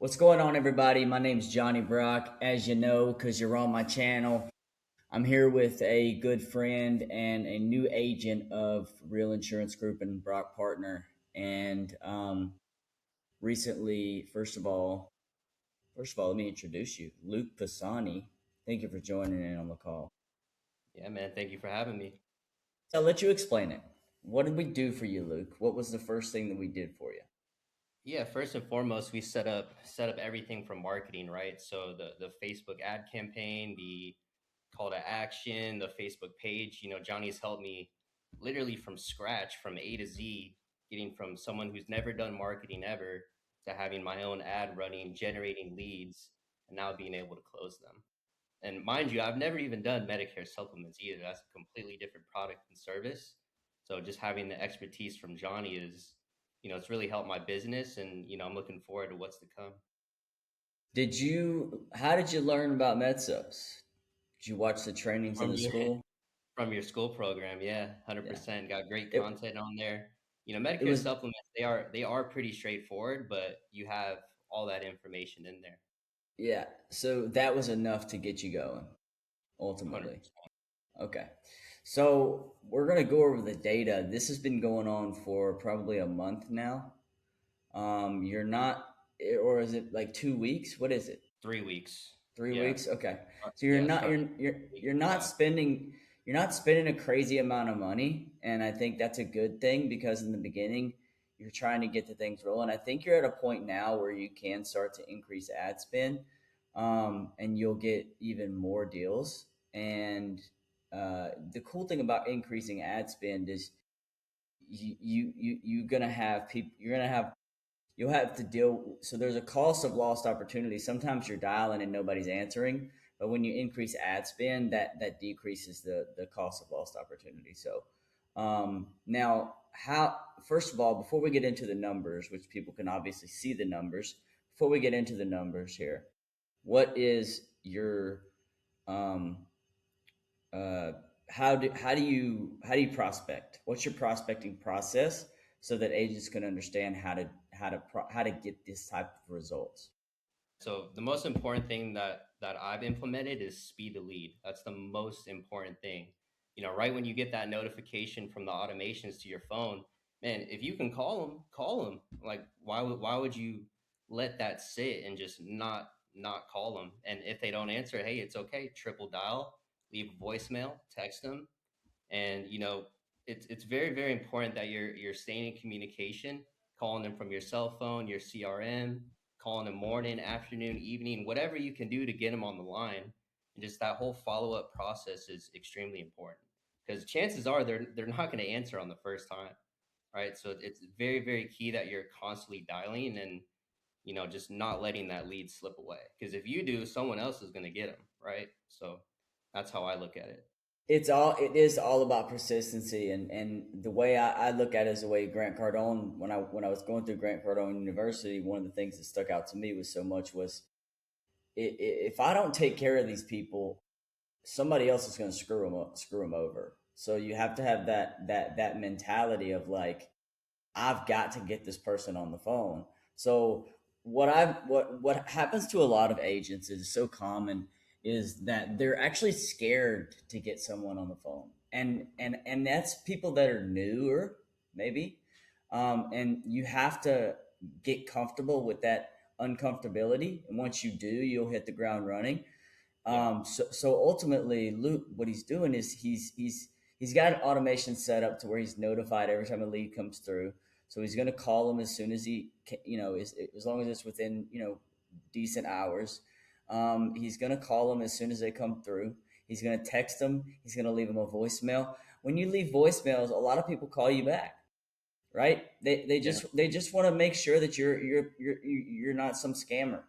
What's going on, everybody? My name's Johnny Brock. As you know, because you're on my channel, I'm here with a good friend and a new agent of Real Insurance Group and Brock Partner. And recently, first of all, let me introduce you, Luke Pisani. Thank you for joining in on the call. Yeah, man. Thank you for having me. I'll let you explain it. What did we do for you, Luke? What was the first thing that we did for you? Yeah, first and foremost, we set up everything from marketing, right? So the Facebook ad campaign, the call to action, the Facebook page. Johnny's helped me literally from scratch, from A to Z, getting from someone who's never done marketing ever to having my own ad running, generating leads, and now being able to close them. And mind you, I've never even done Medicare supplements either. That's a completely different product and service. So just having the expertise from Johnny it's really helped my business, and I'm looking forward to what's to come. How did you learn about MedSubs? Did you watch the trainings in From the your school? from your school program, yeah, Yeah. 100%. Got great It, content on there. it Medicare was supplements, they are pretty straightforward, but you have all that information in there. Yeah, so that was enough to get you going, ultimately. 100%. Okay. So we're going to go over the data. This has been going on for probably a month now. You're not, or is it like 2 weeks? What is it? 3 weeks. Three Yeah. weeks? Okay. So Yeah, started week you're not 5. spending a crazy amount of money, and I think that's a good thing because in the beginning you're trying to get the things rolling. I think you're at a point now where you can start to increase ad spend, and you'll get even more deals. And the cool thing about increasing ad spend is you're gonna have people. You'll have to deal. So there's a cost of lost opportunity. Sometimes you're dialing and nobody's answering, but when you increase ad spend, that decreases the cost of lost opportunity. So now, how first of all, before we get into the numbers, which people can obviously see the numbers, before we get into the numbers here, what is your um, uh, how do you prospect? What's your prospecting process so that agents can understand how to get this type of results? So the most important thing that I've implemented is speed to lead. That's the most important thing. Right when you get that notification from the automations to your phone, man, if you can call them. Like why would you let that sit and just not call them? And if they don't answer, hey, it's okay. Triple dial, leave a voicemail, text them, and it's very very important that you're staying in communication, calling them from your cell phone, your CRM, calling them morning, afternoon, evening, whatever you can do to get them on the line. And just that whole follow-up process is extremely important, because chances are they're not going to answer on the first time, right? So it's very very key that you're constantly dialing, and just not letting that lead slip away, because if you do, someone else is going to get them, right? So that's how I look at it. It is all about persistency, and the way I look at it is the way Grant Cardone, when I was going through Grant Cardone University, one of the things that stuck out to me was so much was, if I don't take care of these people, somebody else is going to screw them over. So you have to have that mentality of like, I've got to get this person on the phone. So what happens to a lot of agents is so common is that they're actually scared to get someone on the phone, and that's people that are newer, maybe, and you have to get comfortable with that uncomfortability, and once you do, you'll hit the ground running. Yeah. So ultimately, Luke, what he's doing is he's got an automation set up to where he's notified every time a lead comes through. So he's going to call them as soon as he can, as long as it's within decent hours. He's going to call them as soon as they come through. He's going to text them. He's going to leave them a voicemail. When you leave voicemails, a lot of people call you back, right? Yeah. They just want to make sure that you're not some scammer.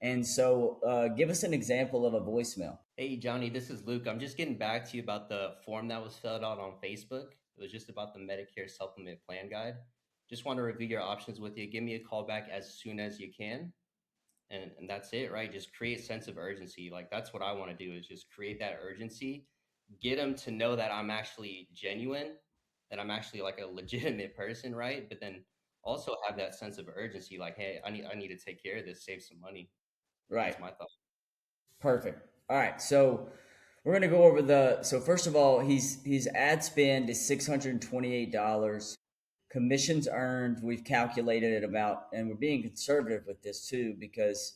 And so, give us an example of a voicemail. Hey, Johnny, this is Luke. I'm just getting back to you about the form that was filled out on Facebook. It was just about the Medicare Supplement Plan Guide. Just want to review your options with you. Give me a call back as soon as you can. And that's it, right? Just create sense of urgency. Like that's what I want to do, is just create that urgency, get them to know that I'm actually genuine, that I'm actually like a legitimate person, right? But then also have that sense of urgency, like, hey, I need to take care of this, save some money. Right. That's my thought. Perfect. All right. So we're gonna go over the. So first of all, his ad spend is $628. Commissions earned, we've calculated it about, and we're being conservative with this too because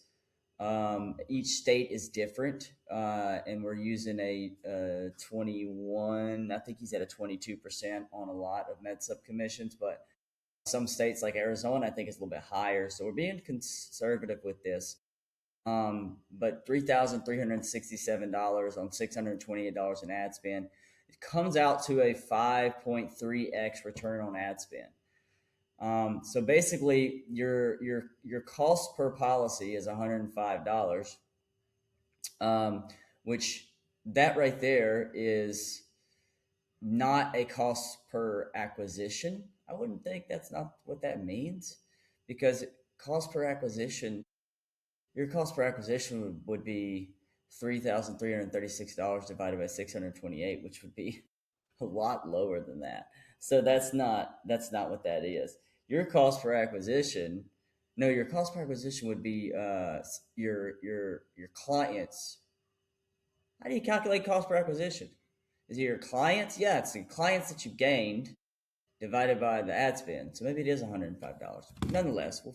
each state is different, and we're using a 21. I think he's at a 22% on a lot of med sub commissions, but some states like Arizona, I think is a little bit higher. So we're being conservative with this. But $3,367 on $628 in ad spend, it comes out to a 5.3x return on ad spend. So basically, your cost per policy is $105, which that right there is not a cost per acquisition. I wouldn't think that's not what that means, because cost per acquisition, your cost per acquisition would be $3,336 divided by 628, which would be a lot lower than that. So that's not what that is. Your cost per acquisition, no, your cost per acquisition would be your clients. How do you calculate cost per acquisition? Is it your clients? Yeah, it's the clients that you gained divided by the ad spend. So maybe it is $105. Nonetheless,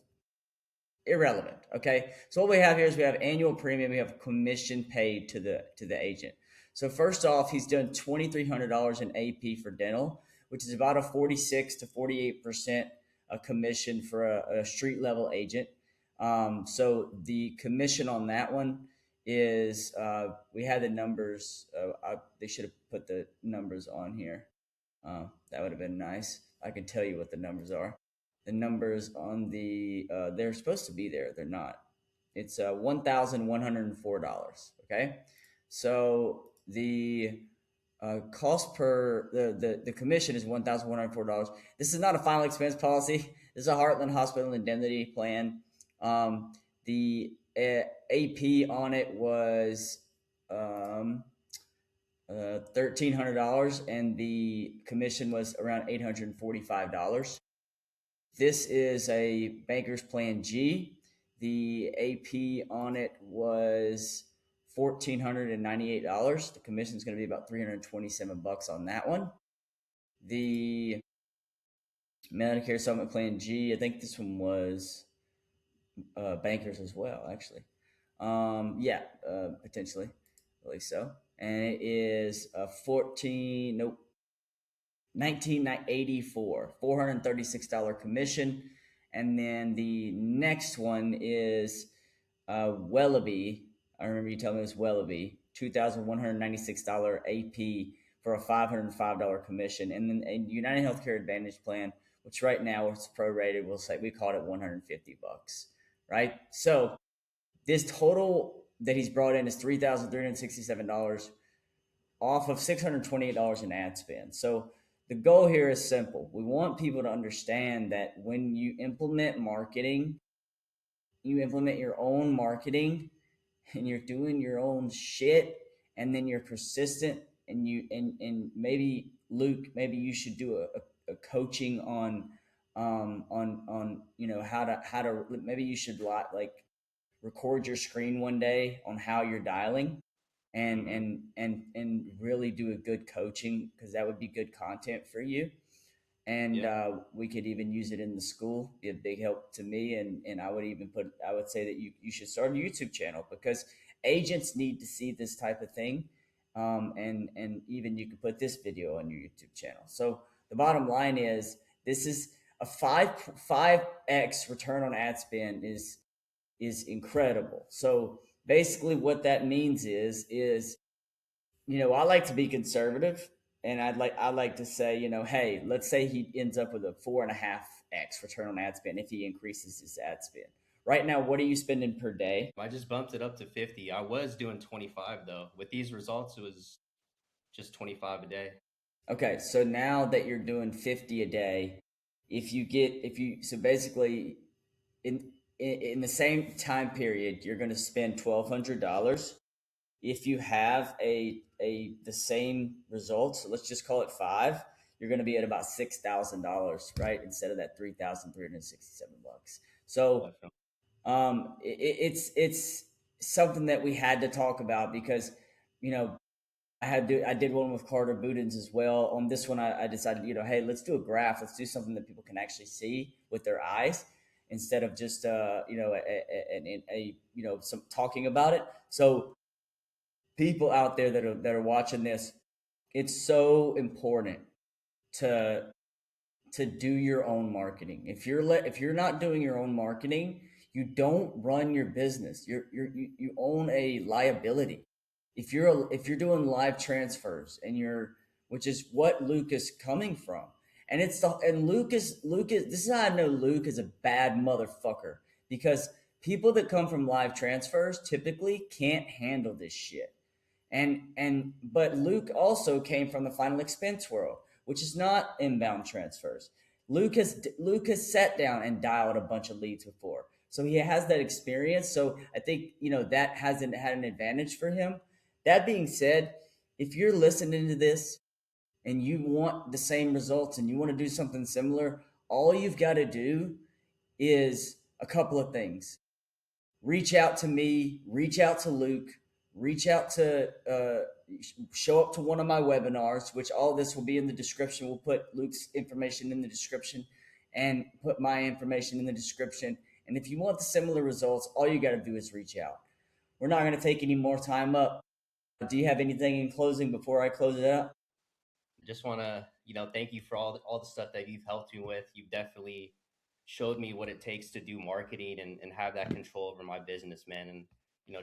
irrelevant. Okay. So what we have here is we have annual premium. We have commission paid to the agent. So first off, he's done $2,300 in AP for dental, which is about a 46 to 48% a commission for a street level agent. So the commission on that one is we had the numbers. They should have put the numbers on here. That would have been nice. I can tell you what the numbers are. The numbers on the they're supposed to be there. They're not. It's $1,104. Okay, so the cost per the commission is $1,104. This is not a final expense policy. This is a Heartland Hospital indemnity plan. The AP on it was um, $1,300, and the commission was around $845. This is a Banker's Plan G. The AP on it was $1,498. The commission is going to be about $327 on that one. The Medicare Supplement Plan G, I think this one was Bankers as well, actually. Yeah, potentially, I believe so. And it is 14. Nope, 1984, $436 commission. And then the next one is Wellaby. I remember you telling me it was Wellaby, $2,196 AP for a $505 commission. And then a United Healthcare Advantage plan, which right now it's prorated, we'll say we called it $150, right? So this total that he's brought in is $3,367 off of $628 in ad spend. So the goal here is simple. We want people to understand that when you implement marketing, you implement your own marketing and you're doing your own shit, and then you're persistent, and maybe Luke, maybe you should do a coaching on how to maybe you should like record your screen one day on how you're dialing, and Mm-hmm. really do a good coaching, because that would be good content for you. And Yeah. we could even use it in the school, be a big help to me. And I would say that you should start a YouTube channel, because agents need to see this type of thing. And even you could put this video on your YouTube channel. So the bottom line is, this is a five x return on ad spend is incredible. So basically what that means is I like to be conservative, and I like to say, hey, let's say he ends up with a 4.5x return on ad spend if he increases his ad spend. Right now, what are you spending per day? I just bumped it up to 50. I was doing 25 though. With these results, it was just 25 a day. Okay, so now that you're doing 50 a day, if you so basically in the same time period, you're going to spend $1,200. If you have a the same results, let's just call it five, you're going to be at about $6,000, right? Instead of that $3,367. So Definitely. it's something that we had to talk about because, you know, I did one with Carter Budins as well. On this one, I decided, hey, let's do a graph. Let's do something that people can actually see with their eyes instead of just some talking about it. So people out there that are watching this, it's so important to do your own marketing. If you're not doing your own marketing, you don't run your business. You own a liability. If you're doing live transfers and which is what Luke is coming from. And Lucas this is how I know Luke is a bad motherfucker because people that come from live transfers typically can't handle this shit. But Luke also came from the final expense world, which is not inbound transfers. Luke has sat down and dialed a bunch of leads before, so he has that experience. So I think that hasn't had an advantage for him. That being said, if you're listening to this and you want the same results and you want to do something similar, all you've got to do is a couple of things: reach out to me, reach out to Luke, reach out to show up to one of my webinars, which all this will be in the description. We'll put Luke's information in the description and put my information in the description. And if you want the similar results, all you got to do is reach out. We're not going to take any more time up. Do you have anything in closing before I close it out? Just want to, thank you for all the stuff that you've helped me with. You've definitely showed me what it takes to do marketing and have that control over my business, man. And,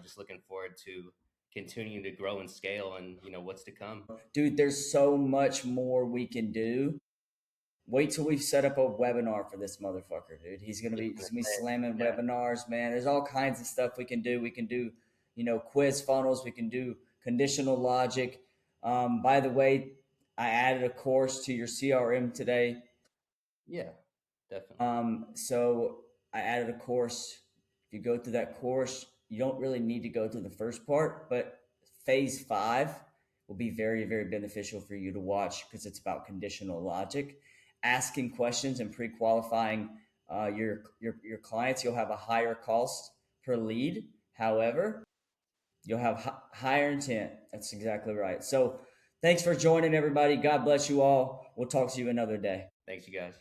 just looking forward to continuing to grow and scale and, what's to come. Dude, there's so much more we can do. Wait till we've set up a webinar for this motherfucker, dude. He's gonna be slamming Yeah. webinars, man. There's all kinds of stuff we can do. We can do, quiz funnels. We can do conditional logic. By the way, I added a course to your CRM today. Yeah, definitely. So I added a course. If you go through that course, you don't really need to go through the first part, but phase 5 will be very, very beneficial for you to watch because it's about conditional logic, asking questions and pre-qualifying your clients. You'll have a higher cost per lead. However, you'll have higher intent. That's exactly right. So thanks for joining, everybody. God bless you all. We'll talk to you another day. Thanks, you guys.